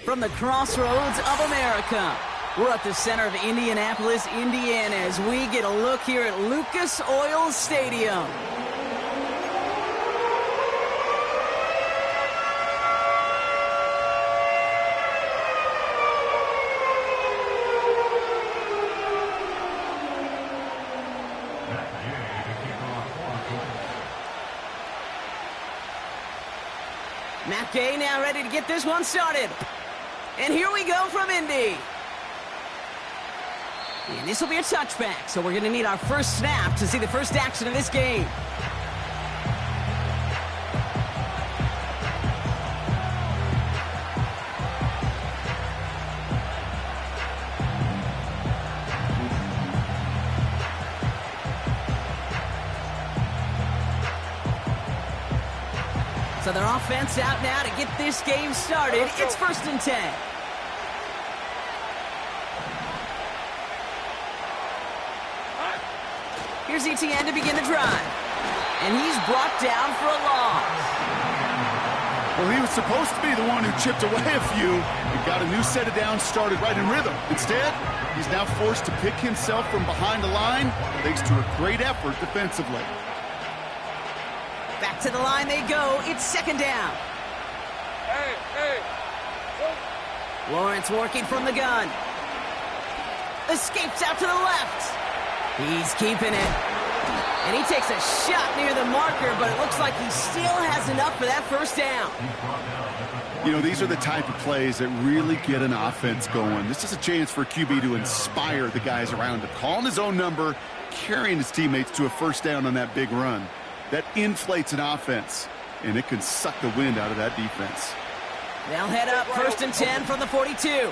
From the crossroads of America, we're at the center of Indianapolis, Indiana, as we get a look here at Lucas Oil Stadium. Matt Gay now ready to get this one started. And here we go from Indy. And this will be a touchback, so we're going to need our first snap to see the first action of this game. So their offense out now to get this game started. It's 1st and 10. Here's ETN to begin the drive. And he's brought down for a loss. Well, he was supposed to be the one who chipped away a few and got a new set of downs started right in rhythm. Instead, he's now forced to pick himself from behind the line thanks to a great effort defensively. Back to the line they go. It's 2nd down. Lawrence working from the gun. Escapes out to the left. He's keeping it. And he takes a shot near the marker, but it looks like he still has enough for that first down. You know, these are the type of plays that really get an offense going. This is a chance for a QB to inspire the guys around him. Calling his own number, carrying his teammates to a first down on that big run. That inflates an offense, and it can suck the wind out of that defense. They'll head up 1st and 10 from the 42.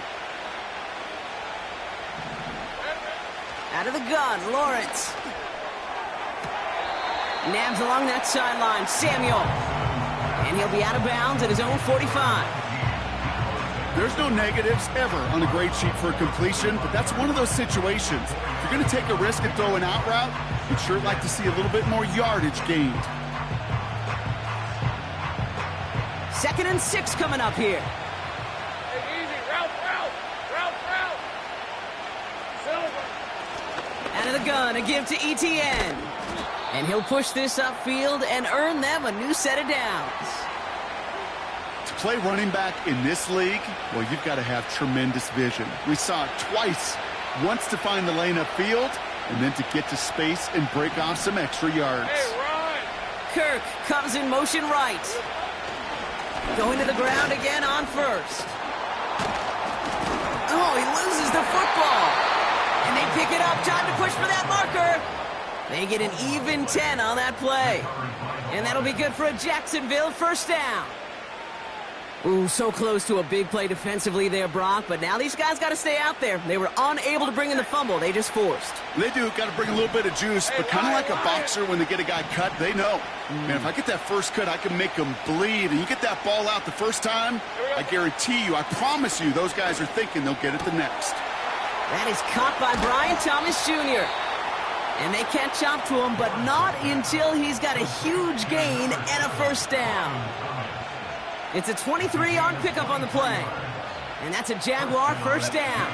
Out of the gun, Lawrence. Nabs along that sideline, Samuel. And he'll be out of bounds at his own 45. There's no negatives ever on a grade sheet for a completion, but that's one of those situations. If you're going to take a risk and throw an out route, you'd sure like to see a little bit more yardage gained. 2nd and 6 coming up here. Easy, route. Out of the gun, a give to ETN. And he'll push this upfield and earn them a new set of downs. To play running back in this league, well, you've got to have tremendous vision. We saw it twice. Once to find the lane upfield, and then to get to space and break off some extra yards. Hey, run! Kirk comes in motion right. Going to the ground again on 1st. Oh, he loses the football. And they pick it up. Time to push for that marker. They get an even 10 on that play. And that'll be good for a Jacksonville first down. Ooh, so close to a big play defensively there, Brock. But now these guys got to stay out there. They were unable to bring in the fumble. They just forced. They do. Got to bring a little bit of juice. But kind of like a boxer when they get a guy cut, they know. Man, if I get that first cut, I can make him bleed. And you get that ball out the first time, I guarantee you, I promise you, those guys are thinking they'll get it the next. That is caught by Brian Thomas Jr. And they catch up to him, but not until he's got a huge gain and a first down. It's a 23-yard pickup on the play. And that's a Jaguar first down.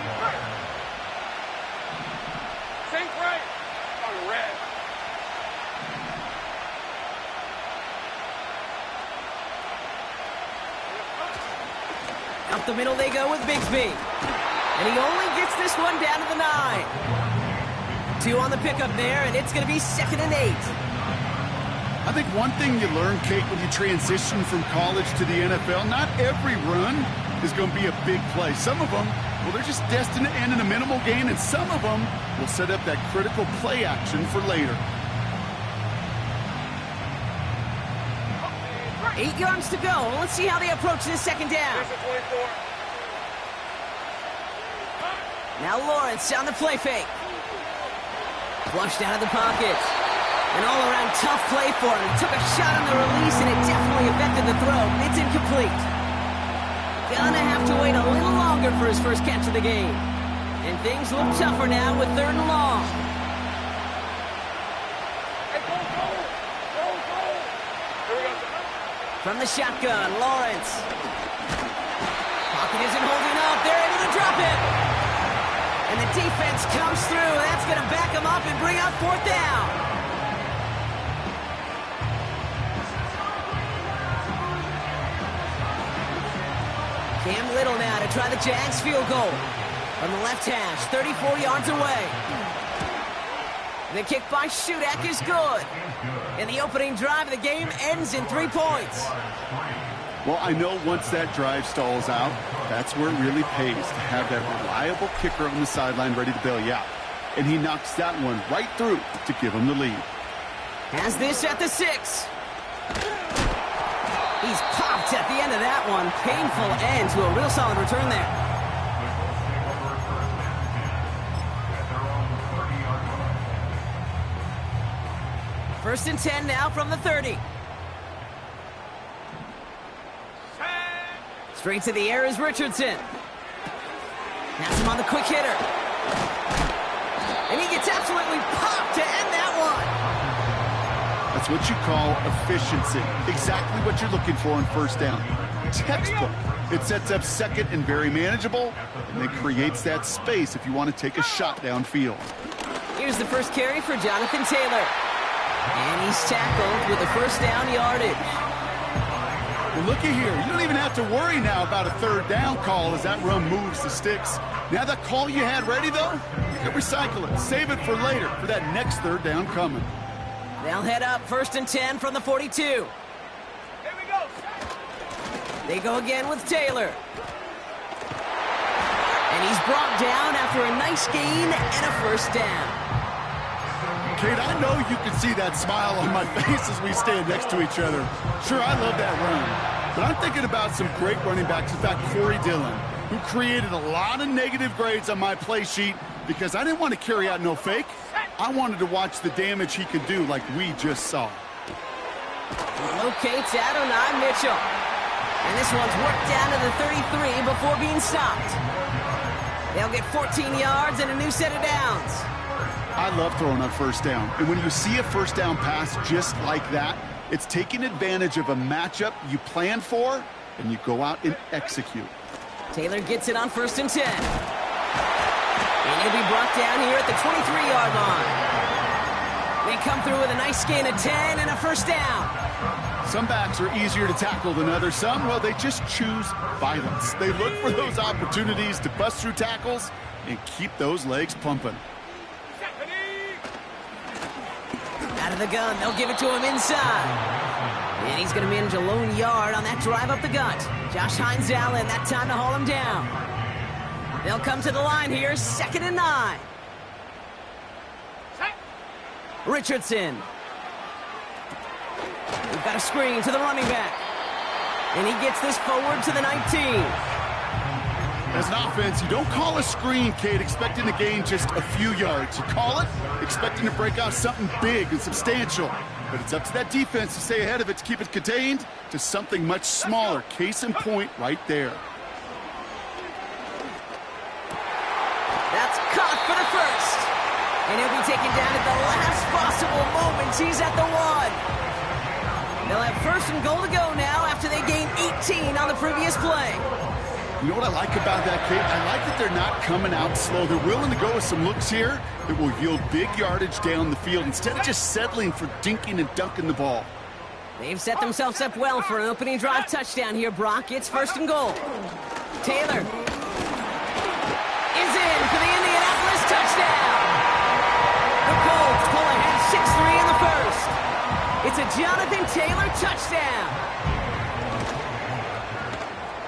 Think right on red. Up the middle they go with Bigsby. And he only gets this one down to the 9. 2 on the pickup there, and it's going to be 2nd and 8. I think one thing you learn, Kate, when you transition from college to the NFL, not every run is going to be a big play. Some of them, well, they're just destined to end in a minimal gain, and some of them will set up that critical play action for later. 8 yards to go. Let's see how they approach this second down. Now Lawrence on the play fake. Flushed out of the pocket. An all-around tough play for him. He took a shot on the release, and it definitely affected the throw. It's incomplete. Gonna have to wait a little longer for his first catch of the game. And things look tougher now with 3rd and long. From the shotgun, Lawrence. Pocket isn't holding up. They're able to drop it. And the defense comes through. That's going to back them up and bring out 4th down. Cam Little now to try the Jags field goal. From the left hash, 34 yards away. The kick by Shudak is good. And the opening drive of the game ends in 3 points. Well, I know once that drive stalls out, that's where it really pays to have that reliable kicker on the sideline ready to bail you out. And he knocks that one right through to give him the lead. Has this at the 6. He's popped at the end of that one. Painful end to a real solid return there. First and 10 now from the 30. Straight to the air is Richardson. Has him on the quick hitter. And he gets absolutely popped to end that one. That's what you call efficiency. Exactly what you're looking for on first down. Textbook. It sets up second and very manageable, and it creates that space if you want to take a shot downfield. Here's the first carry for Jonathan Taylor. And he's tackled with a first down yardage. Well, looky here. You don't even have to worry now about a 3rd down call as that run moves the sticks. Now that call you had ready, though, you can recycle it. Save it for later for that next 3rd down coming. They'll head up 1st and 10 from the 42. Here we go. They go again with Taylor. And he's brought down after a nice gain and a first down. Kate, I know you can see that smile on my face as we stand next to each other. Sure, I love that run. But I'm thinking about some great running backs. In fact, Corey Dillon, who created a lot of negative grades on my play sheet because I didn't want to carry out no fake. I wanted to watch the damage he could do like we just saw. Locates Adonai Mitchell. And this one's worked down to the 33 before being stopped. They'll get 14 yards and a new set of downs. I love throwing on first down. And when you see a first down pass just like that, it's taking advantage of a matchup you plan for, and you go out and execute. Taylor gets it on 1st and 10. And he'll be brought down here at the 23-yard line. They come through with a nice gain of 10 and a first down. Some backs are easier to tackle than others. Some, well, they just choose violence. They look for those opportunities to bust through tackles and keep those legs pumping. Out of the gun, they'll give it to him inside. And he's going to manage a lone yard on that drive up the gut. Josh Hines Allen, that time to haul him down. They'll come to the line here, 2nd and 9. Richardson. We've got a screen to the running back. And he gets this forward to the 19. As an offense, you don't call a screen, Kate, expecting to gain just a few yards. You call it expecting to break out something big and substantial. But it's up to that defense to stay ahead of it, to keep it contained to something much smaller. Case in point right there. That's caught for the first. And he'll be taken down at the last possible moment. He's at the 1. They'll have 1st and goal to go now after they gain 18 on the previous play. You know what I like about that, Kate? I like that they're not coming out slow. They're willing to go with some looks here that will yield big yardage down the field instead of just settling for dinking and dunking the ball. They've set themselves up well for an opening drive touchdown here, Brock. It's 1st and goal. Taylor is in for the Indianapolis touchdown. The Colts pull ahead 6-3 in the first. It's a Jonathan Taylor touchdown.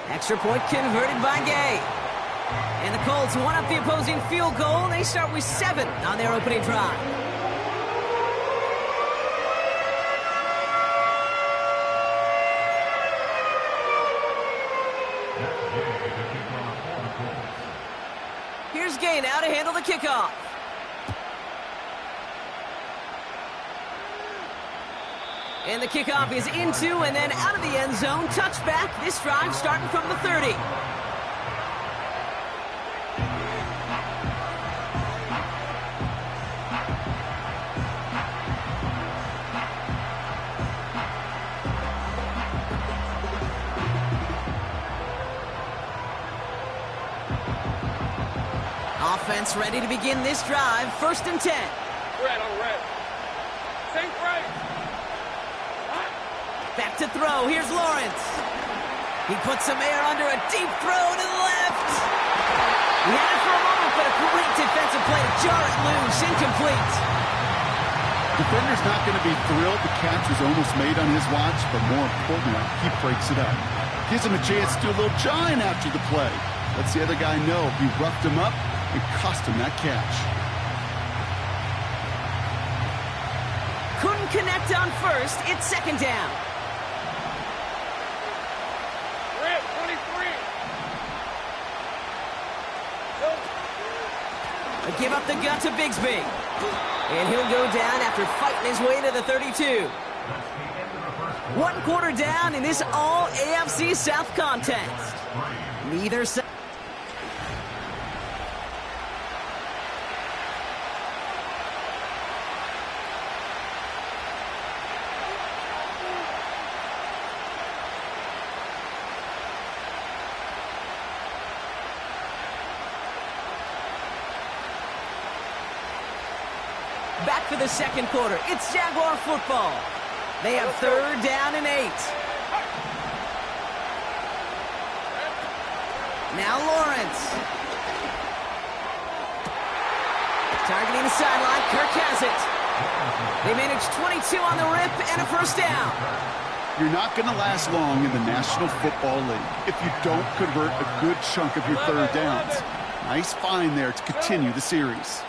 Extra point converted by Gay. And the Colts one up the opposing field goal. They start with 7 on their opening drive. Here's Gay now to handle the kickoff. And the kickoff is into and then out of the end zone. Touchback. This drive starting from the 30. Offense ready to begin this drive. 1st and 10. Red on red. Think right. Back to throw. Here's Lawrence. He puts some air under a deep throw to the left. He had it for a moment, but a great defensive play to jar it loose. Incomplete. Defender's not going to be thrilled the catch was almost made on his watch, but more importantly, he breaks it up. Gives him a chance to do a little jawing after the play. Lets the other guy know he roughed him up and cost him that catch. Couldn't connect on 1st. It's 2nd down. Red 23. A give up the gut to Bigsby. And he'll go down after fighting his way to the 32. 1 quarter down in this all AFC South contest. Neither side. Back for the 2nd quarter. It's Jaguar football. They have 3rd down and 8. Now Lawrence. Targeting the sideline. Kirk has it. They manage 22 on the rip and a 1st down. You're not going to last long in the National Football League if you don't convert a good chunk of your 3rd downs. Nice find there to continue the series.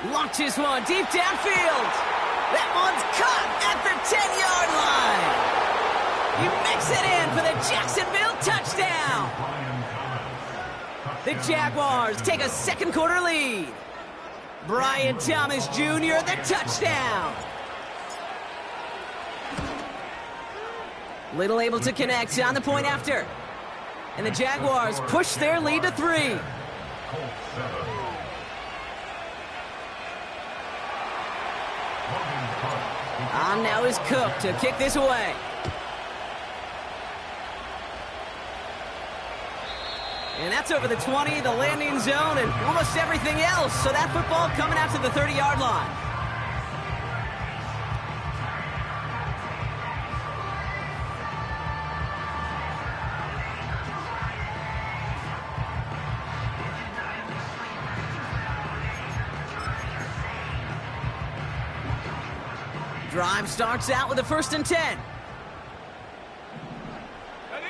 Launches one deep downfield. That one's caught at the 10-yard line. He makes it in for the Jacksonville touchdown. The Jaguars take a 2nd quarter lead. Brian Thomas Jr. the touchdown. Little able to connect on the point after. And the Jaguars push their lead to 3. On now is Cook to kick this away. And that's over the 20, the landing zone, and almost everything else. So that football coming out to the 30-yard line. Drive starts out with a 1st and 10. Ready.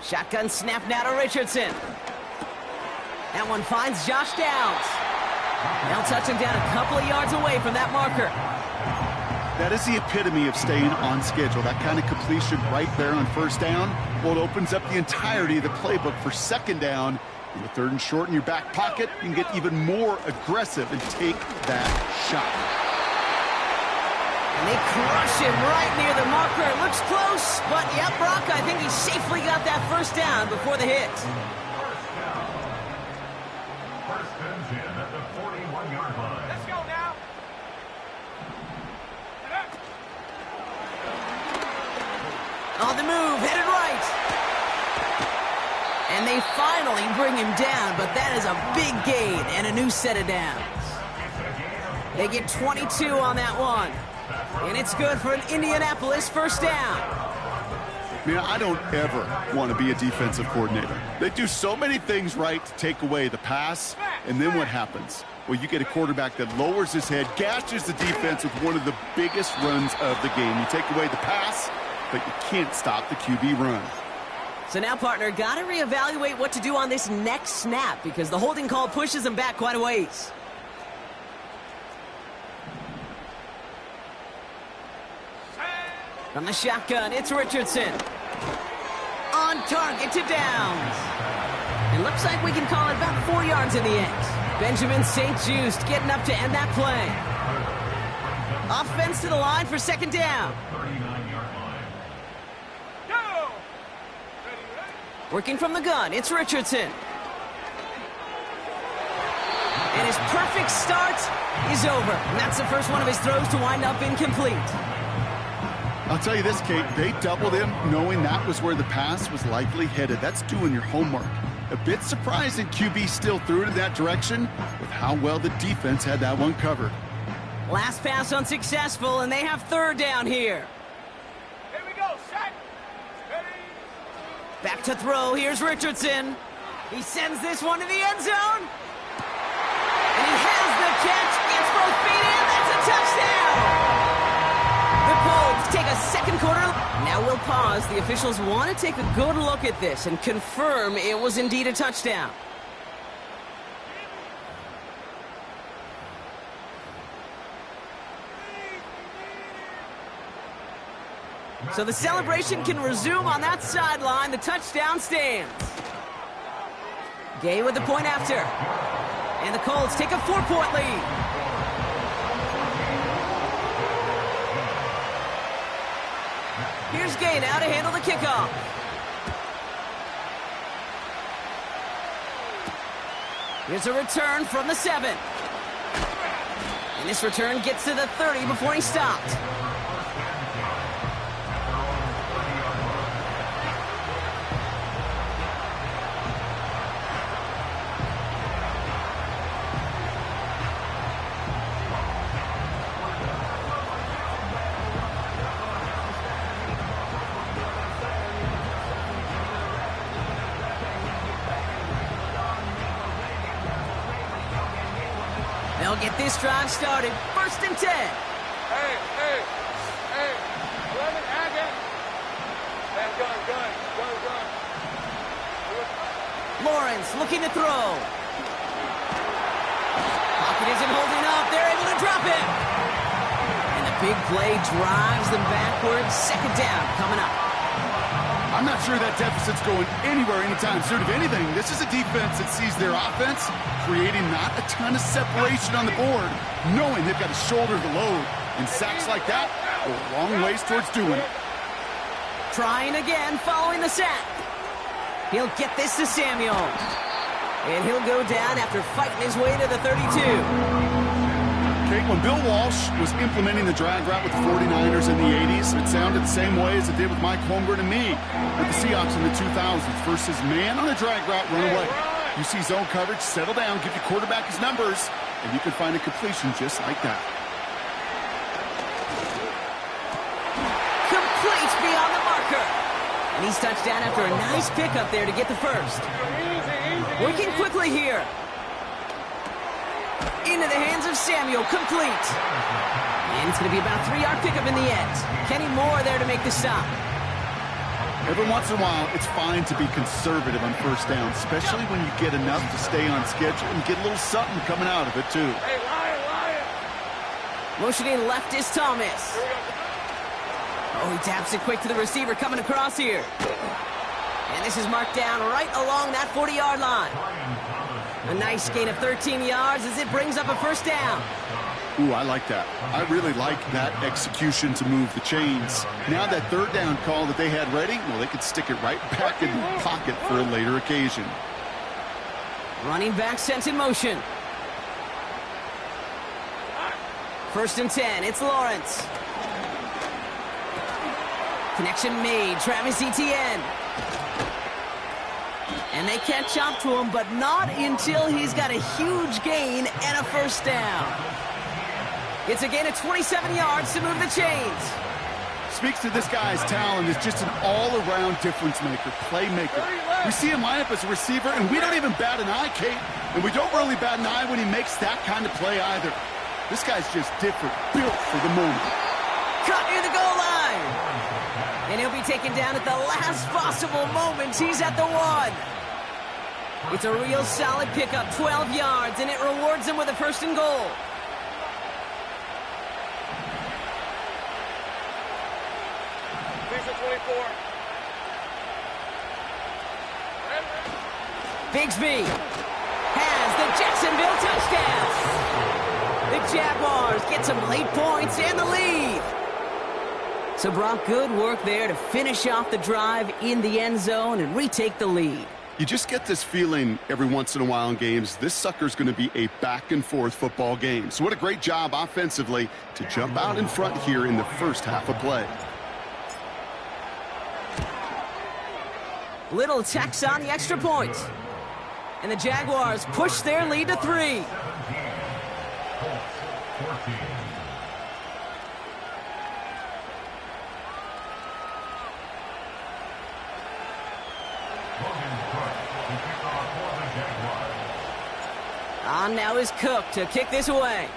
Shotgun snap now to Richardson. That one finds Josh Downs. They'll touch him down a couple of yards away from that marker. That is the epitome of staying on schedule. That kind of completion right there on 1st down. Well, it opens up the entirety of the playbook for 2nd down. In the 3rd and short in your back pocket, you can get even more aggressive and take that shot. And they crush him right near the marker. It looks close, but yep, Brock, I think he safely got that 1st down before the hit. First and 10 at the 41-yard line. Let's go now. On the move, headed right. And they finally bring him down, but that is a big gain and a new set of downs. They get 22 on that one. And it's good for an Indianapolis 1st down. Man, I don't ever want to be a defensive coordinator. They do so many things right to take away the pass, and then what happens? Well, you get a quarterback that lowers his head, gashes the defense with one of the biggest runs of the game. You take away the pass, but you can't stop the QB run. So now, partner, got to reevaluate what to do on this next snap because the holding call pushes him back quite a ways. From the shotgun, it's Richardson. On target to Downs. And looks like we can call it about 4 yards in the end. Benjamin St. Just getting up to end that play. Offense to the line for second down. 39-yard line. Go! Working from the gun, it's Richardson. And his perfect start is over. And that's the first one of his throws to wind up incomplete. I'll tell you this, Kate, they doubled him knowing that was where the pass was likely headed. That's doing your homework. A bit surprising QB still threw it in that direction with how well the defense had that one covered. Last pass unsuccessful, and they have third down here. Here we go, set! Steady! Back to throw, here's Richardson. He sends this one to the end zone. And he has the catch, gets both feet in, that's a touchdown! The Colts take a second quarter. Now we'll pause. The officials want to take a good look at this and confirm it was indeed a touchdown. So the celebration can resume on that sideline. The touchdown stands. Gay with the point after. And the Colts take a 4-point lead. Here's Gay now to handle the kickoff. Here's a return from the 7. And this return gets to the 30 before he stopped. They'll get this drive started. First and 10. Hey, 11, Agate. Man, gun. Lawrence looking to throw. Pocket isn't holding up. They're able to drop it. And the big play drives them backwards. Second down coming up. I'm not sure that deficit's going anywhere anytime soon. If anything, this is a defense that sees their offense creating not a ton of separation on the board, knowing they've got to shoulder the load. And sacks like that go a long ways towards doing it. Trying again following the sack. He'll get this to Samuel. And he'll go down after fighting his way to the 32. Kate, when Bill Walsh was implementing the drag route with the 49ers in the 80s, it sounded the same way as it did with Mike Holmgren and me with the Seahawks in the 2000s. Versus man on a drag route, run away. You see zone coverage, settle down, give your quarterback his numbers, and you can find a completion just like that. Complete beyond the marker. And he's touched down after a nice pickup there to get the first. Working quickly here. Into the hands of Samuel, complete. And it's going to be about a 3-yard pickup in the end. Kenny Moore there to make the stop. Every once in a while, it's fine to be conservative on first down, especially when you get enough to stay on schedule and get a little something coming out of it, too. Hey, Lion! Motioning left is Thomas. Oh, he taps it quick to the receiver coming across here. And this is marked down right along that 40-yard line. A nice gain of 13 yards as it brings up a first down. Ooh, I like that. I really like that execution to move the chains. Now that third down call that they had ready, well, they could stick it right back in the pocket for a later occasion. Running back sent in motion. First and 10, it's Lawrence. Connection made, Travis Etienne. And they catch up to him, but not until he's got a huge gain and a first down. It's a gain of 27 yards to move the chains. Speaks to this guy's talent as just an all-around difference maker, playmaker. We see him line up as a receiver, and we don't even bat an eye, Kate. And we don't really bat an eye when he makes that kind of play either. This guy's just different, built for the moment. Cut near the goal line. And he'll be taken down at the last possible moment. He's at the 1. It's a real solid pickup, 12 yards, and it rewards him with a first and goal. Bigsby has the Jacksonville touchdown. The Jaguars get some late points and the lead. So, Brock, good work there to finish off the drive in the end zone and retake the lead. You just get this feeling every once in a while in games, this sucker's going to be a back-and-forth football game. So what a great job offensively to jump out in front here in the first half of play. Little tacks on the extra point. And the Jaguars push their lead to 3. On now is Cook to kick this away.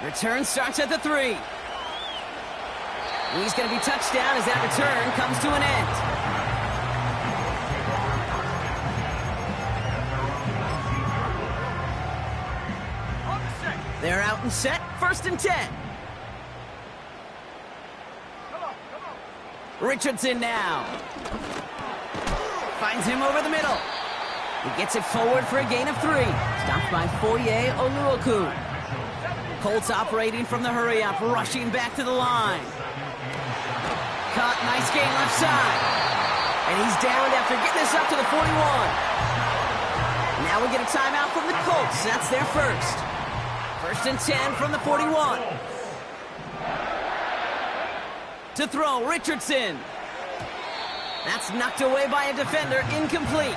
Return starts at the 3. He's going to be touchdown as that return comes to an end. They're out and set, 1st and 10. Richardson now. Finds him over the middle. He gets it forward for a gain of 3. Stopped by Foye Oluoku. Colts operating from the hurry-up, rushing back to the line. Caught, nice gain left side. And he's down after getting this up to the 41. Now we get a timeout from the Colts. That's their first. 1st and 10 from the 41. To throw, Richardson. That's knocked away by a defender, incomplete.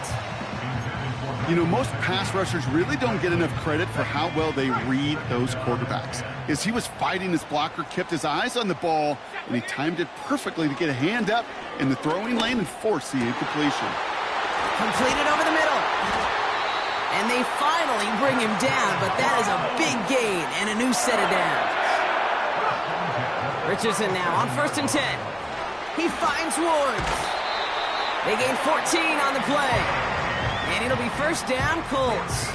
You know, most pass rushers really don't get enough credit for how well they read those quarterbacks. As he was fighting his blocker, kept his eyes on the ball, and he timed it perfectly to get a hand up in the throwing lane and force the incompletion. Completed over the middle. And they finally bring him down, but that is a big gain and a new set of downs. Richardson now on 1st and 10. He finds Woods. They gain 14 on the play. And it'll be 1st down, Colts.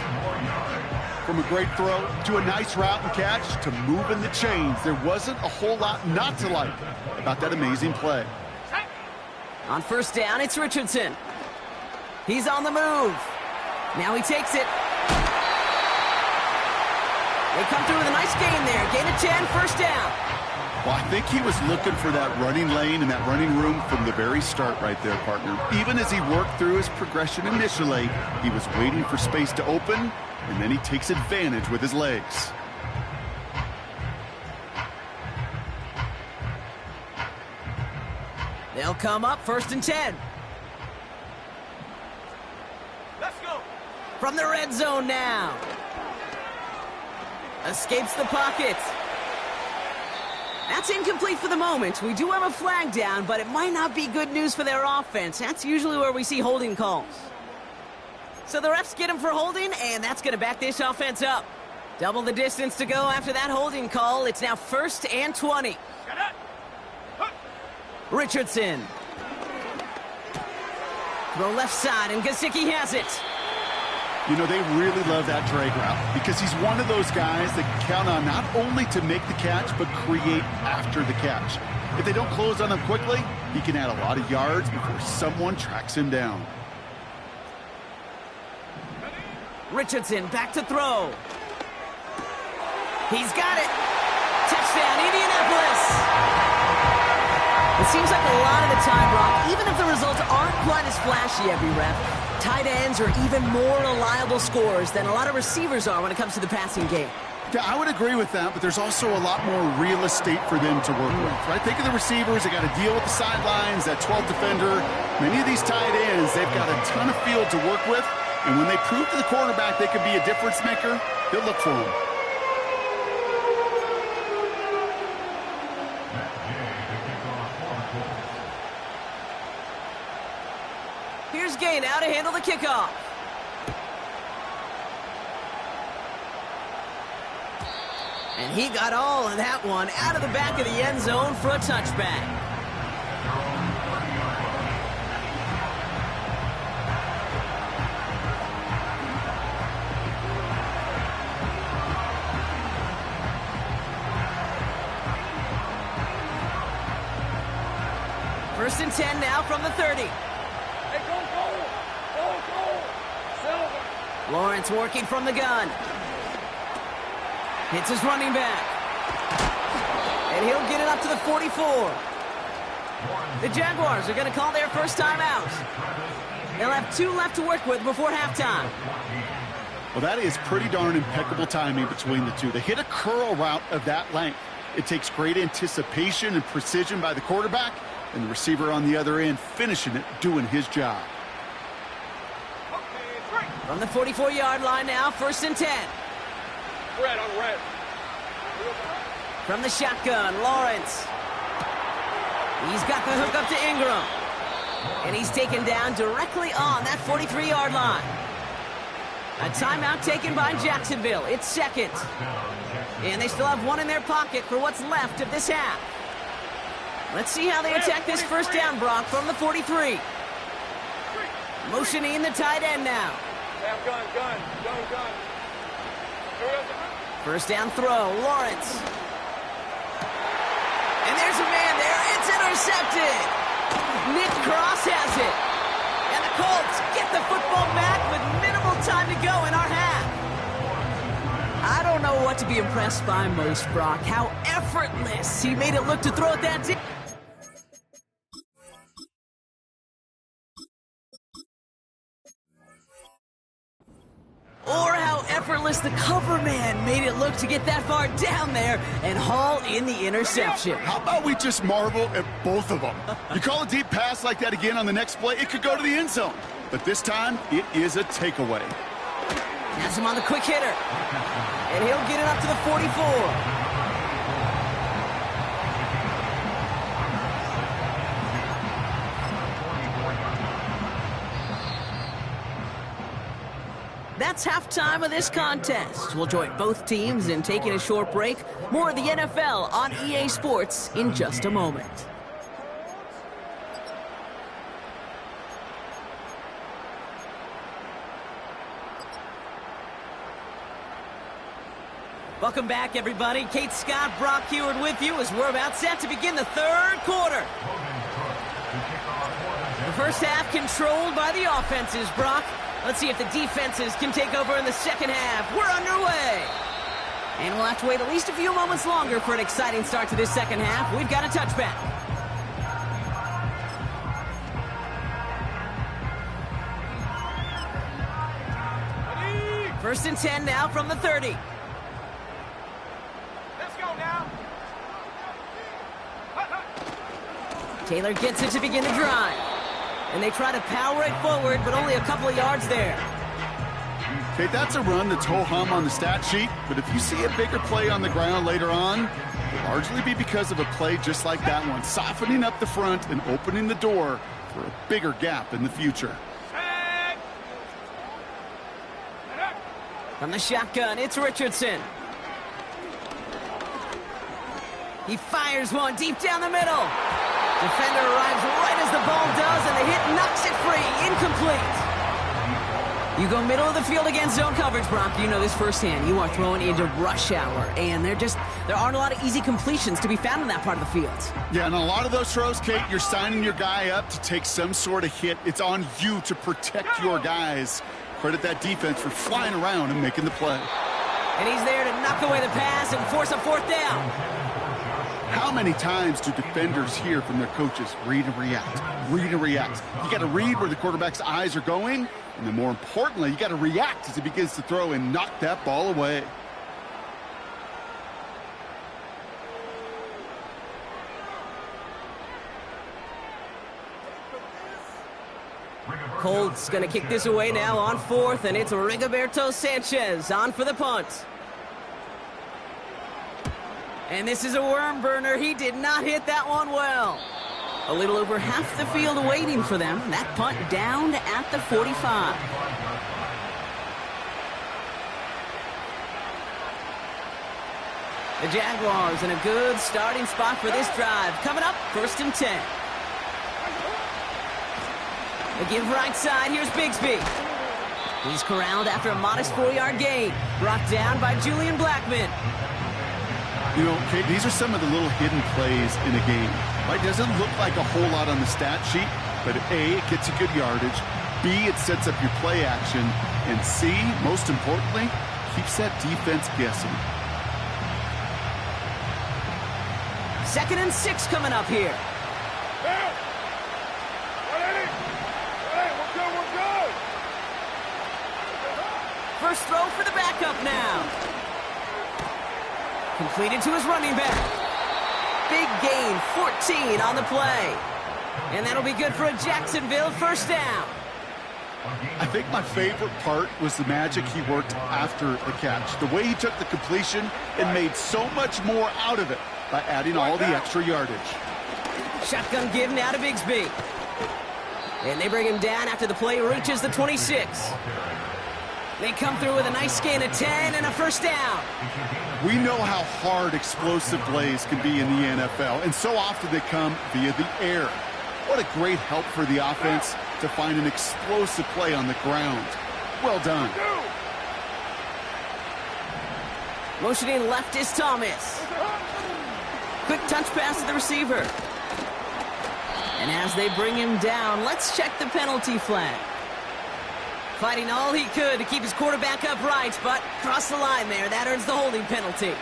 From a great throw to a nice route and catch to moving the chains, there wasn't a whole lot not to like about that amazing play. On 1st down, it's Richardson. He's on the move. Now he takes it. They come through with a nice gain there. Gain of 10, 1st down. Well, I think he was looking for that running lane and that running room from the very start right there, partner. Even as he worked through his progression initially, he was waiting for space to open, and then he takes advantage with his legs. They'll come up 1st and 10. Let's go. From the red zone now. Escapes the pocket. That's incomplete for the moment. We do have a flag down, but it might not be good news for their offense. That's usually where we see holding calls. So the refs get him for holding, and that's going to back this offense up. Double the distance to go after that holding call. It's now 1st and 20. Richardson. Throw left side, and Gesicki has it. You know, they really love that drag route because he's one of those guys that can count on not only to make the catch, but create after the catch. If they don't close on him quickly, he can add a lot of yards before someone tracks him down. Richardson back to throw. He's got it. Touchdown, Indianapolis. It seems like a lot of the time, Brock, even if the results aren't quite as flashy every rep, tight ends are even more reliable scorers than a lot of receivers are when it comes to the passing game. Yeah, I would agree with that, but there's also a lot more real estate for them to work with, right? Think of the receivers. They got to deal with the sidelines, that 12th defender. Many of these tight ends, they've got a ton of field to work with, and when they prove to the quarterback they could be a difference maker, they'll look for him. Here's Gay now to handle the kickoff. And he got all of that one out of the back of the end zone for a touchback. First and 10 now from the 30. Hey, go. Silver. Lawrence working from the gun. Hits his running back. And he'll get it up to the 44. The Jaguars are going to call their first time out. They'll have 2 left to work with before halftime. Well, that is pretty darn impeccable timing between the two. They hit a curl route of that length. It takes great anticipation and precision by the quarterback, and the receiver on the other end finishing it, doing his job. From the 44-yard line now, first and 10. Red on red. From the shotgun, Lawrence. He's got the hook up to Ingram. And he's taken down directly on that 43-yard line. A timeout taken by Jacksonville. It's second. And they still have 1 in their pocket for what's left of this half. Let's see how they attack this first down, Brock, from the 43. Motioning the tight end now. Gun. First down throw, Lawrence. And there's a man there. It's intercepted. Nick Cross has it. And the Colts get the football back with minimal time to go in our half. I don't know what to be impressed by most, Brock. How effortless he made it look to throw it that deep. Or how effortless the cover man made it look to get that far down there and haul in the interception. How about we just marvel at both of them? You call a deep pass like that again on the next play, it could go to the end zone. But this time, it is a takeaway. Has him on the quick hitter. And he'll get it up to the 44. That's halftime of this contest. We'll join both teams in taking a short break. More of the NFL on EA Sports in just a moment. Welcome back, everybody. Kate Scott, Brock Heward with you as we're about set to begin the third quarter. The first half controlled by the offenses, Brock. Let's see if the defenses can take over in the second half. We're underway. And we'll have to wait at least a few moments longer for an exciting start to this second half. We've got a touchback. First and 10 now from the 30. Let's go now. Taylor gets it to begin the drive. And they try to power it forward, but only a couple of yards there. Okay, that's a run that's ho-hum on the stat sheet, but if you see a bigger play on the ground later on, it'll largely be because of a play just like that one, softening up the front and opening the door for a bigger gap in the future. From the shotgun, it's Richardson. He fires one deep down the middle. Defender arrives right as the ball does, and the hit knocks it free. Incomplete. You go middle of the field against zone coverage, Brock. You know this firsthand. You are throwing into rush hour, and there aren't a lot of easy completions to be found in that part of the field. Yeah, and a lot of those throws, Kate, you're signing your guy up to take some sort of hit. It's on you to protect your guys. Credit that defense for flying around and making the play. And he's there to knock away the pass and force a fourth down. How many times do defenders hear from their coaches, read and react, read and react? You got to read where the quarterback's eyes are going, and then more importantly, you got to react as he begins to throw and knock that ball away. Colts going to kick this away now on fourth, and it's Rigoberto Sanchez on for the punt. And this is a worm burner. He did not hit that one well. A little over half the field waiting for them. That punt down at the 45. The Jaguars in a good starting spot for this drive. Coming up, first and 10. They give right side. Here's Bigsby. He's corralled after a modest 4-yard gain. Brought down by Julian Blackman. You know, Kate, these are some of the little hidden plays in a game. Right? Doesn't look like a whole lot on the stat sheet, but A, it gets you good yardage. B, it sets up your play action. And C, most importantly, keeps that defense guessing. 2nd and 6 coming up here. Down. We're good. First throw for the backup now. Completed to his running back. Big gain, 14 on the play. And that'll be good for a Jacksonville first down. I think my favorite part was the magic he worked after the catch. The way he took the completion and made so much more out of it by adding all the extra yardage. Shotgun give now to Bigsby. And they bring him down after the play reaches the 26. They come through with a nice gain of 10 and a first down. We know how hard explosive plays can be in the NFL, and so often they come via the air. What a great help for the offense to find an explosive play on the ground. Well done. Motioning left is Thomas. Quick touch pass to the receiver. And as they bring him down, let's check the penalty flag. Fighting all he could to keep his quarterback upright, but crossed the line there. That earns the holding penalty.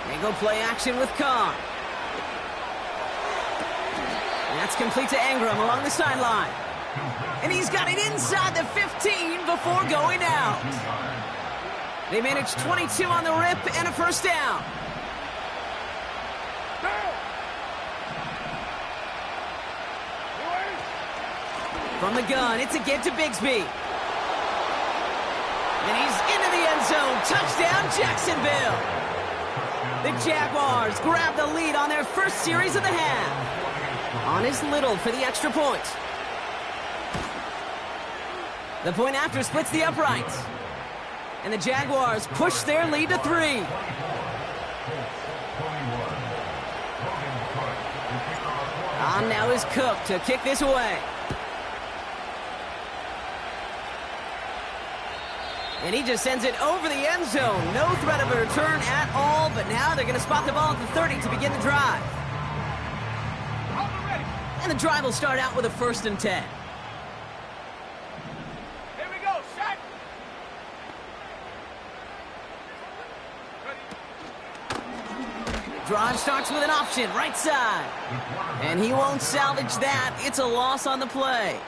They go play action with Carr. That's complete to Ingram along the sideline. And he's got it inside the 15 before going out. They managed 22 on the rip and a first down. From the gun, it's a give to Bigsby. And he's into the end zone. Touchdown, Jacksonville. The Jaguars grab the lead on their first series of the half. On is Little for the extra point. The point after splits the uprights. And the Jaguars push their lead to 3. On now is Cook to kick this away. And he just sends it over the end zone. No threat of a return at all, but now they're going to spot the ball at the 30 to begin the drive. And the drive will start out with a 1st and 10. Here we go, set. Drive starts with an option, right side. And he won't salvage that. It's a loss on the play.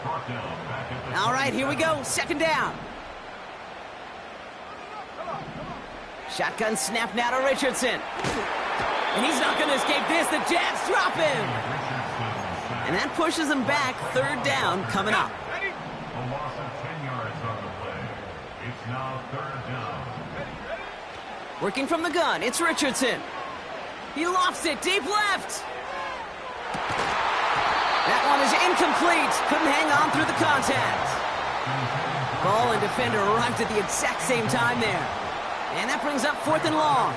All right, here we go. 2nd down. Shotgun snap now to Richardson. And he's not going to escape this. The Jags drop him. And that pushes him back. 3rd down coming up. A loss of 10 yards on the play. It's now 3rd down. Working from the gun, it's Richardson. He lofts it deep left. That one is incomplete. Couldn't hang on through the contact. Ball and defender arrived at the exact same time there. And that brings up 4th and long.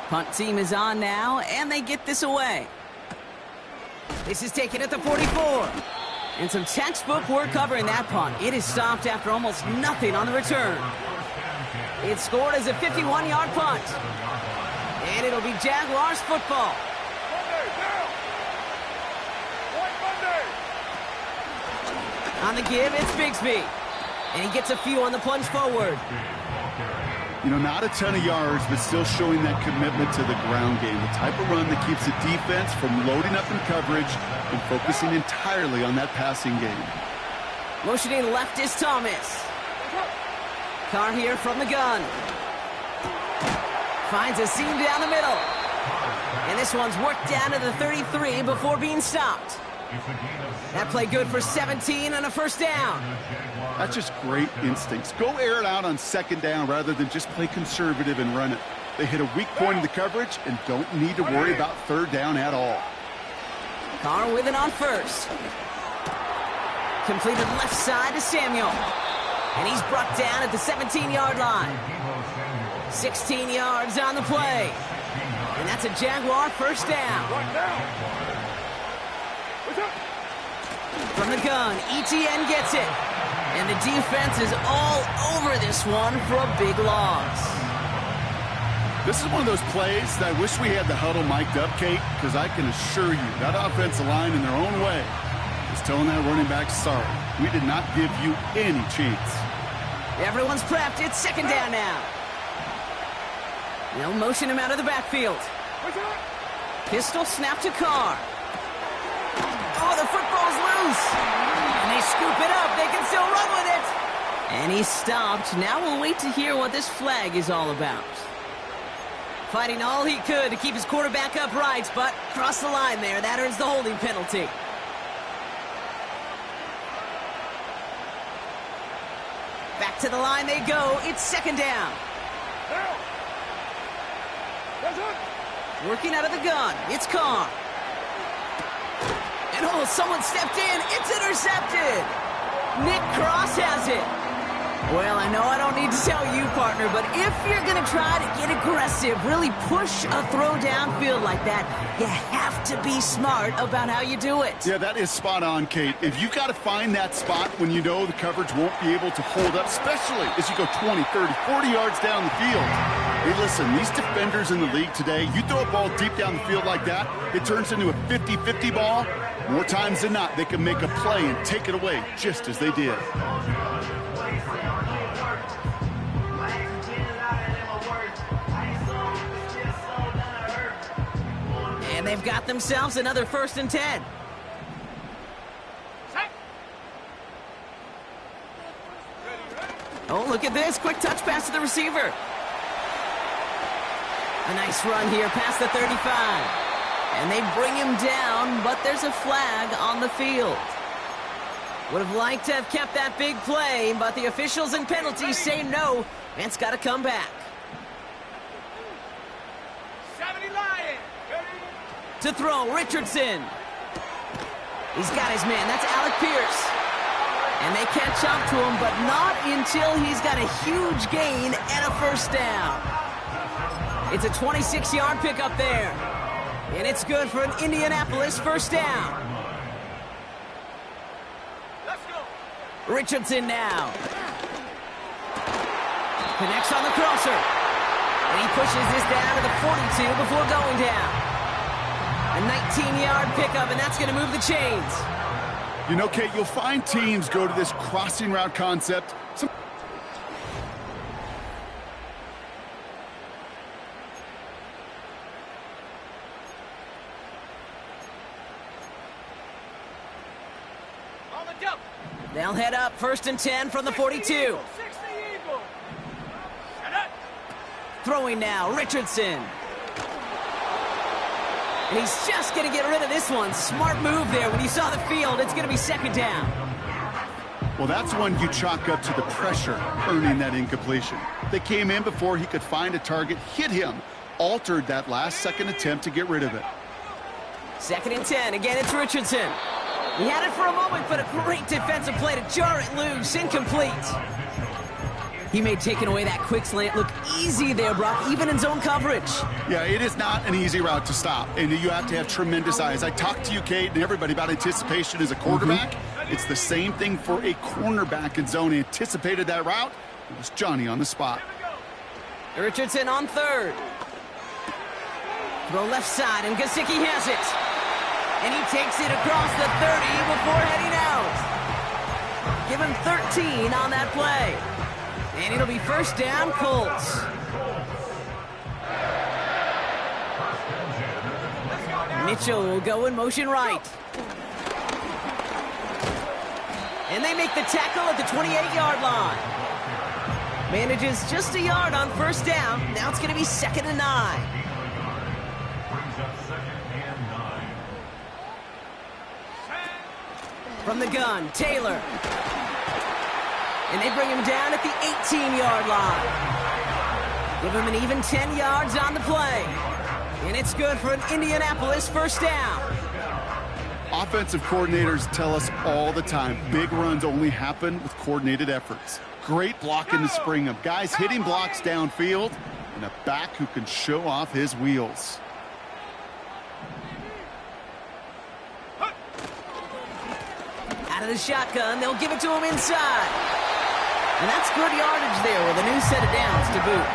Punt team is on now, and they get this away. This is taken at the 44. And some textbook work covering that punt. It is stopped after almost nothing on the return. It's scored as a 51-yard punt. And it'll be Jaguars football. Monday, down. Point Monday. On the give, it's Bigsby. And he gets a few on the plunge forward. You know, not a ton of yards, but still showing that commitment to the ground game. The type of run that keeps the defense from loading up in coverage and focusing entirely on that passing game. Motioning left is Thomas. Carr here from the gun. Finds a seam down the middle. And this one's worked down to the 33 before being stopped. That play good for 17 and a first down. That's just great instincts. Go air it out on 2nd down rather than just play conservative and run it. They hit a weak point in the coverage and don't need to worry about 3rd down at all. Carr with it on 1st. Completed left side to Samuel. And he's brought down at the 17-yard line. 16 yards on the play. And that's a Jaguar first down. Right now. What's up? From the gun, ETN gets it. And the defense is all over this one for a big loss. This is one of those plays that I wish we had the huddle mic'd up, Kate, because I can assure you that offensive line in their own way is telling that running back, sorry, we did not give you any chance. Everyone's prepped. It's second down now. They'll motion him out of the backfield. What's up? Pistol snap to Carr. Oh, the football's loose. And they scoop it up. They can still run with it. And he's stopped. Now we'll wait to hear what this flag is all about. Fighting all he could to keep his quarterback upright, but crossed the line there. That earns the holding penalty. Back to the line they go. It's second down. Now. What's up? Working out of the gun. It's Carr. And oh, someone stepped in. It's intercepted. Nick Cross has it. Well, I know I don't need to tell you, partner, but if you're going to try to get aggressive, really push a throw downfield like that, you have to be smart about how you do it. Yeah, that is spot on, Kate. If you got to find that spot when you know the coverage won't be able to hold up, especially as you go 20, 30, 40 yards down the field. Hey, listen, these defenders in the league today, you throw a ball deep down the field like that, it turns into a 50-50 ball. More times than not, they can make a play and take it away just as they did. And they've got themselves another 1st and 10. Oh, look at this. Quick touch pass to the receiver. A nice run here past the 35. And they bring him down, but there's a flag on the field. Would have liked to have kept that big play, but the officials and penalties say no, and it's got to come back. 70 Lion. To throw, Richardson. He's got his man. That's Alec Pierce. And they catch up to him, but not until he's got a huge gain and a first down. It's a 26-yard pickup there. And it's good for an Indianapolis first down. Let's go. Richardson now. Connects on the crosser. And he pushes this down to the 42 before going down. A 19-yard pickup, and that's going to move the chains. You know, Kate, you'll find teams go to this crossing route concept. On the jump. They'll head up 1st and 10 from the 42. 60 Eagle. Set up. Throwing now, Richardson. And he's just going to get rid of this one. Smart move there. When you saw the field, it's going to be second down. Well, that's one you chalk up to the pressure, earning that incompletion. They came in before he could find a target, hit him, altered that last-second attempt to get rid of it. 2nd and 10. Again, it's Richardson. He had it for a moment, but a great defensive play to jar it loose. Incomplete. He made taking away that quick slant look easy there, Brock, even in zone coverage. Yeah, it is not an easy route to stop, and you have to have tremendous eyes. I talked to you, Kate, and everybody about anticipation as a quarterback. It's the same thing for a cornerback in zone. He anticipated that route. It was Johnny on the spot. Richardson on 3rd. Throw left side, and Gesicki has it. And he takes it across the 30 before heading out. Give him 13 on that play. And it'll be first down, Colts. Mitchell will go in motion right. And they make the tackle at the 28-yard line. Manages just a yard on first down. Now it's going to be 2nd and 9. Brings up 2nd and 9. From the gun, Taylor. And they bring him down at the 18-yard line. Give him an even 10 yards on the play. And it's good for an Indianapolis first down. Offensive coordinators tell us all the time, big runs only happen with coordinated efforts. Great block in the spring of guys hitting blocks downfield. and a back who can show off his wheels. Out of the shotgun, they'll give it to him inside. And that's good yardage there with a new set of downs to boot.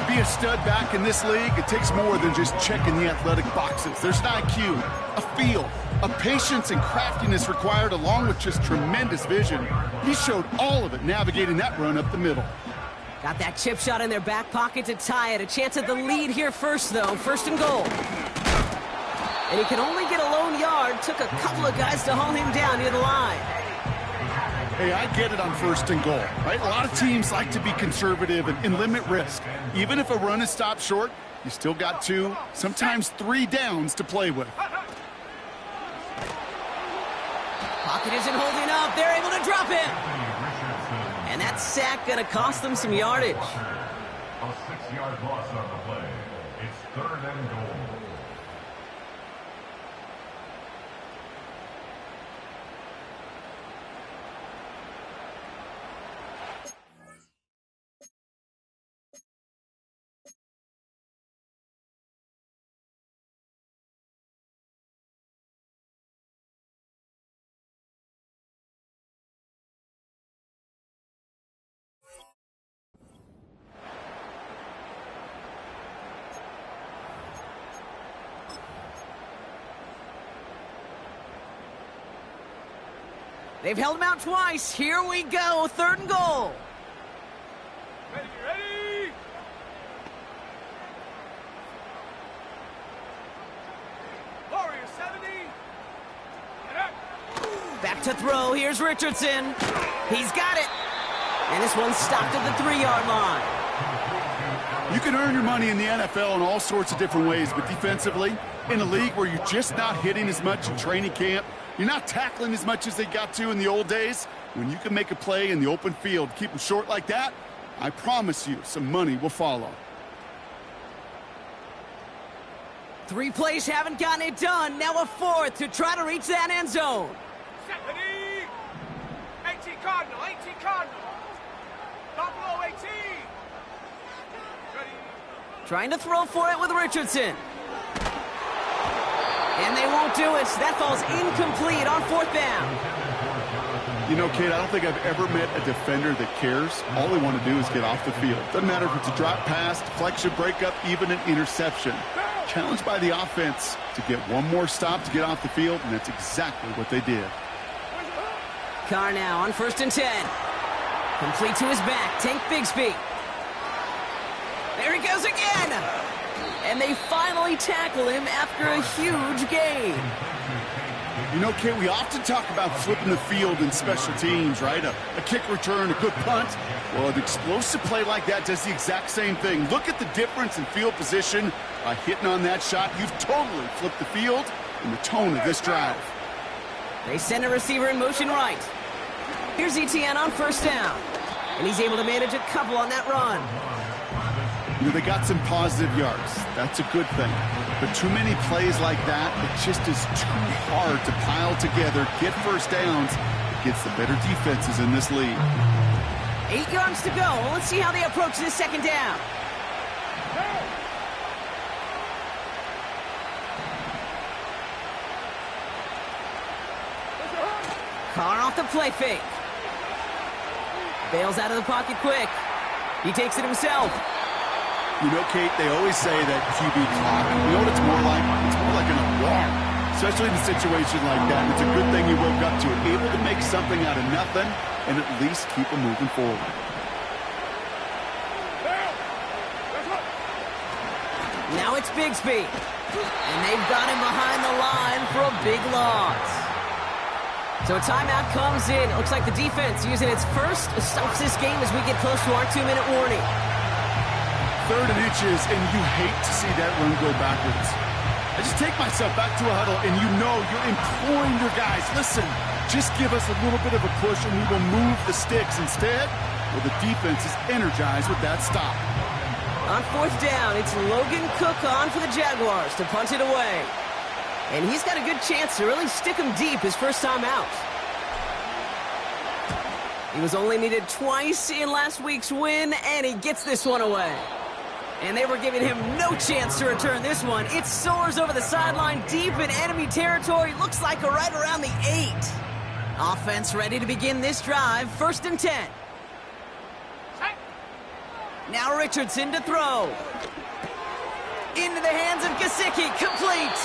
To be a stud back in this league, it takes more than just checking the athletic boxes. There's an IQ, a feel, a patience and craftiness required, along with just tremendous vision. He showed all of it navigating that run up the middle. Got that chip shot in their back pocket to tie it. A chance at the lead here first, though. First and goal. And he can only get a lone yard. Took a couple of guys to haul him down near the line. Hey, I get it on first and goal, right? A lot of teams like to be conservative and limit risk. Even if a run is stopped short, you still got 2, sometimes 3 downs to play with. Pocket isn't holding up. They're able to drop him. And that sack going to cost them some yardage. A 6-yard loss on the play. It's 3rd and goal. They've held him out twice. Here we go. 3rd and goal. Ready, ready! Warrior 70! Get up! Back to throw. Here's Richardson. He's got it. And this one's stopped at the 3-yard line. You can earn your money in the NFL in all sorts of different ways, but defensively, in a league where you're just not hitting as much in training camp, you're not tackling as much as they got to in the old days, when you can make a play in the open field, keep them short like that, I promise you some money will follow. 3 plays haven't gotten it done. Now a 4th to try to reach that end zone. 70! 18 Cardinal, 18 Cardinal! Not below 18! Ready? Trying to throw for it with Richardson. And they won't do it. That falls incomplete on 4th down. You know, Kate, I don't think I've ever met a defender that cares. All they want to do is get off the field. Doesn't matter if it's a drop pass, deflection, breakup, even an interception. Challenged by the offense to get one more stop to get off the field, and that's exactly what they did. Carr now on 1st and 10. Complete to his back. Tank Bigsby. There he goes again. And they finally tackle him after a huge gain. You know, Kate, we often talk about flipping the field in special teams, right? A kick return, a good punt. Well, an explosive play like that does the exact same thing. Look at the difference in field position. By hitting on that shot, you've totally flipped the field and the tone of this drive. They send a receiver in motion right. Here's ETN on 1st down. And he's able to manage a couple on that run. You know, they got some positive yards. That's a good thing. But too many plays like that, it just is too hard to pile together, get first downs against the better defenses in this league. 8 yards to go. Let's see how they approach this 2nd down. Carr off the play fake. Bails out of the pocket quick. He takes it himself. You know, Kate, they always say that QB clock, you know what it's more like? It's more like an alarm, especially in a situation like that. And it's a good thing you woke up to it, able to make something out of nothing and at least keep them moving forward. Now it's Bigsby. And they've got him behind the line for a big loss. So a timeout comes in. It looks like the defense using its first stops this game as we get close to our 2-minute warning. 3rd and inches, and you hate to see that run go backwards. I just take myself back to a huddle, and you know you're imploring your guys, listen, just give us a little bit of a push, and we will move the sticks. Instead, well, the defense is energized with that stop. On 4th down, it's Logan Cook on for the Jaguars to punt it away. And he's got a good chance to really stick him deep his first time out. He was only needed twice in last week's win, and he gets this one away. And they were giving him no chance to return this one. It soars over the sideline deep in enemy territory. Looks like right around the 8. Offense ready to begin this drive. 1st and 10. Now Richardson to throw. Into the hands of Gesicki. Complete.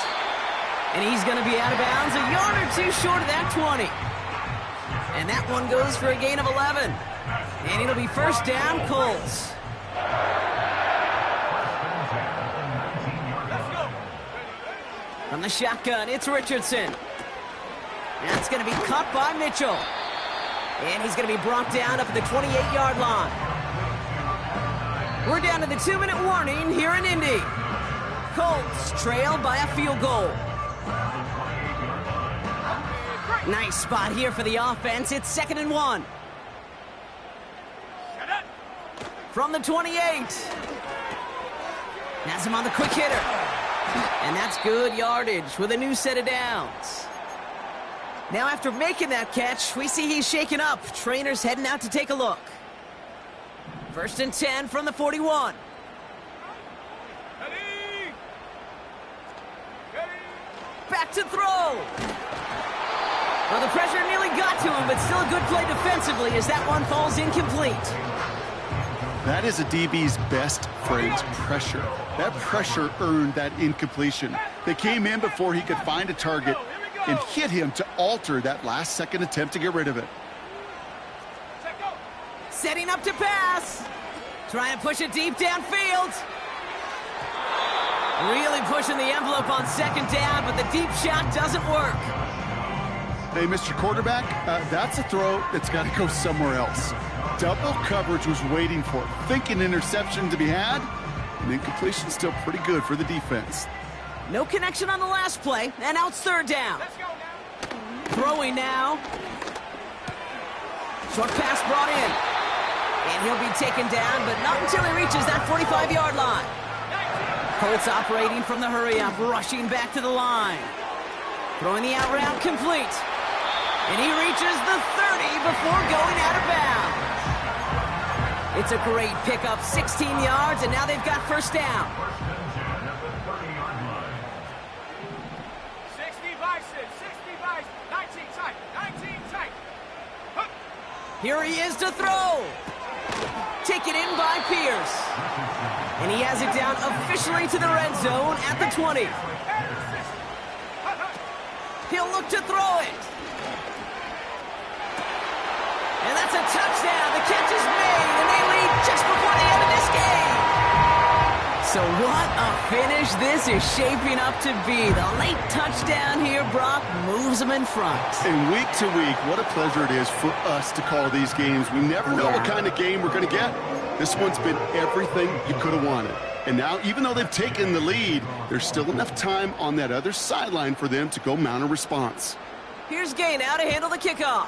And he's going to be out of bounds a yard or two short of that 20. And that one goes for a gain of 11. And it'll be 1st down, Colts. From the shotgun, it's Richardson. That's going to be caught by Mitchell. And he's going to be brought down up at the 28-yard line. We're down to the 2-minute warning here in Indy. Colts trail by a field goal. Nice spot here for the offense. It's 2nd and 1. From the 28. Has him on the quick hitter. And that's good yardage with a new set of downs. Now after making that catch, we see he's shaken up. Trainer's heading out to take a look. 1st and 10 from the 41. Back to throw. Well, the pressure nearly got to him, but still a good play defensively as that one falls incomplete. That is a DB's best phrase, pressure. That pressure earned that incompletion. They came in before he could find a target and hit him to alter that last-second attempt to get rid of it. Setting up to pass. Trying to push it deep downfield. Really pushing the envelope on 2nd down, but the deep shot doesn't work. Hey, Mr. Quarterback, that's a throw that's got to go somewhere else. Double coverage was waiting for it, thinking interception to be had, and incompletion still pretty good for the defense. No connection on the last play, and now it's 3rd down. Throwing now. Short pass brought in. And he'll be taken down, but not until he reaches that 45-yard line. Colts operating from the hurry-up, rushing back to the line. Throwing the out route complete. And he reaches the 30 before going out of bounds. It's a great pickup, 16 yards, and now they've got 1st down. 60 by 6, 60 by 19 tight, 19 tight. Here he is to throw. Taken in by Pierce. And he has it down officially to the red zone at the 20. He'll look to throw it. And that's a touchdown. The catch is made, and they lead just before the end of this game. So what a finish this is shaping up to be. The late touchdown here, Brock, moves them in front. And week to week, what a pleasure it is for us to call these games. We never know what kind of game we're going to get. This one's been everything you could have wanted. And now, even though they've taken the lead, there's still enough time on that other sideline for them to go mount a response. Here's Gay now to handle the kickoff.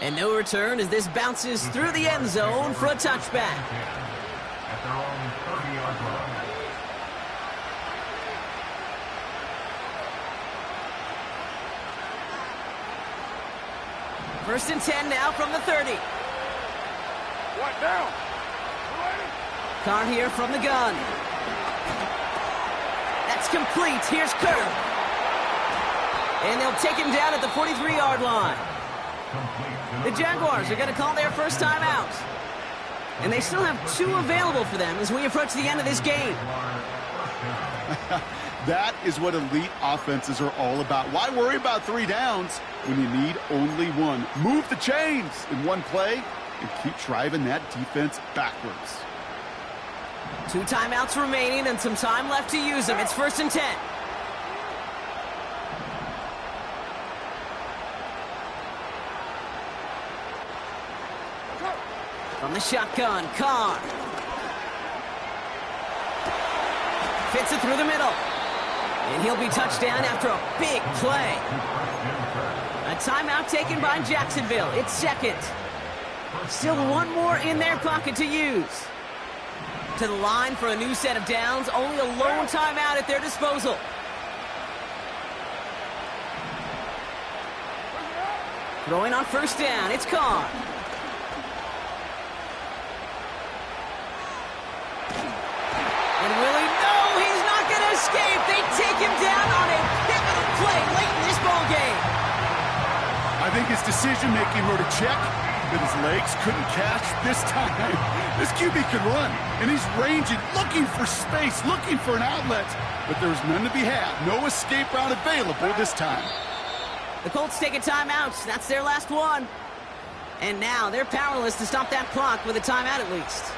And no return as this bounces through the end zone for a touchback. At their own 30-yard line. 1st and 10 now from the 30. What down? Carr here from the gun. That's complete. Here's Kirk. And they'll take him down at the 43-yard line. The Jaguars are going to call their first time out. And they still have 2 available for them as we approach the end of this game. That is what elite offenses are all about. Why worry about 3 downs when you need only 1? Move the chains in one play and keep driving that defense backwards. 2 timeouts remaining and some time left to use them. It's 1st and 10. From the shotgun, Carr. Fits it through the middle. And he'll be touched down after a big play. A timeout taken by Jacksonville. It's 2nd. Still 1 more in their pocket to use. To the line for a new set of downs. Only a lone timeout at their disposal. Throwing on 1st down. It's Carr. And will he? No, he's not going to escape. They take him down on a pivotal play late in this ball game. I think his decision-making wrote a check that his legs couldn't catch this time. This QB can run, and he's ranging, looking for space, looking for an outlet. But there's none to be had. No escape route available this time. The Colts take a timeout. That's their last one. And now they're powerless to stop that clock with a timeout at least.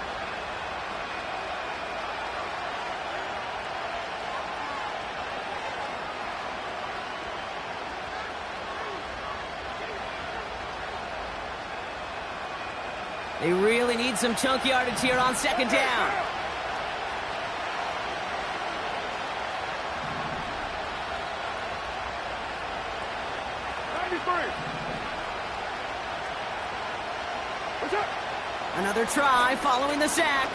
They really need some chunk yardage here on second down. Another try following the sack.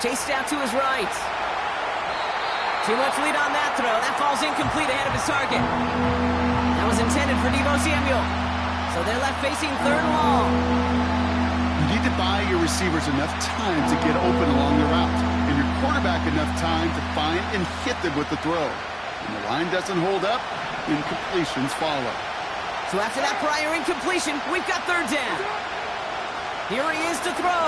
Chased out to his right. Too much lead on that throw. That falls incomplete ahead of his target. That was intended for Deebo Samuel. So they're left facing third and long. You need to buy your receivers enough time to get open along the route, and your quarterback enough time to find and hit them with the throw. When the line doesn't hold up, incompletions follow. So after that prior incompletion, we've got third down. Here he is to throw.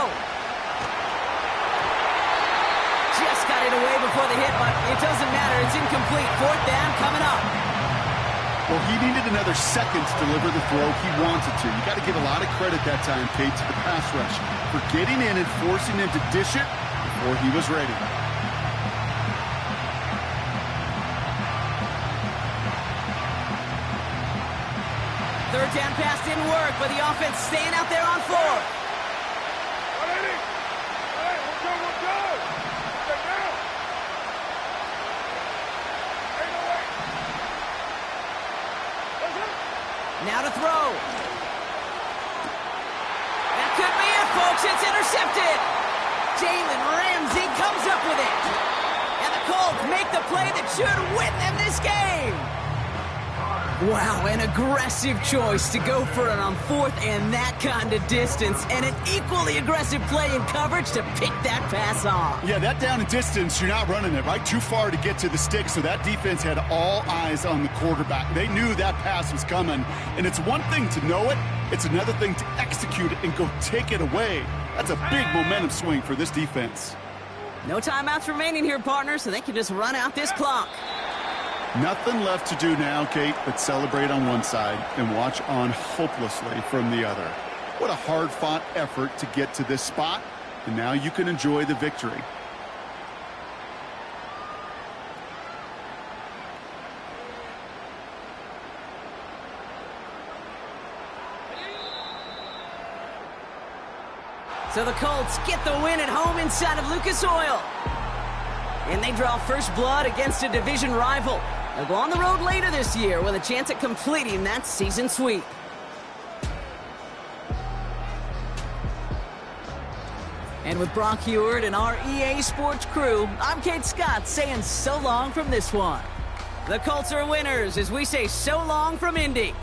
Just got it away before the hit, but it doesn't matter. It's incomplete. Fourth down coming up. Well, he needed another second to deliver the throw he wanted to. You got to give a lot of credit that time, Kate, to the pass rush for getting in and forcing him to dish it before he was ready. Third down pass didn't work, but the offense staying out there on fourth. Now to throw. That could be it, folks. It's intercepted. Jalen Ramsey comes up with it. And the Colts make the play that should win them this game. Wow, an aggressive choice to go for it on fourth and that kind of distance. And an equally aggressive play in coverage to pick that pass off. Yeah, that down and distance, you're not running it, right? Too far to get to the stick, so that defense had all eyes on the quarterback. They knew that pass was coming, and it's one thing to know it, it's another thing to execute it and go take it away. That's a big momentum swing for this defense. No timeouts remaining here, partner, so they can just run out this clock. Nothing left to do now, Kate, but celebrate on one side and watch on hopelessly from the other. What a hard-fought effort to get to this spot, and now you can enjoy the victory. So the Colts get the win at home inside of Lucas Oil. And they draw first blood against a division rival. They'll go on the road later this year with a chance at completing that season sweep. And with Brock Heward and our EA Sports crew, I'm Kate Scott saying so long from this one. The Colts are winners as we say so long from Indy.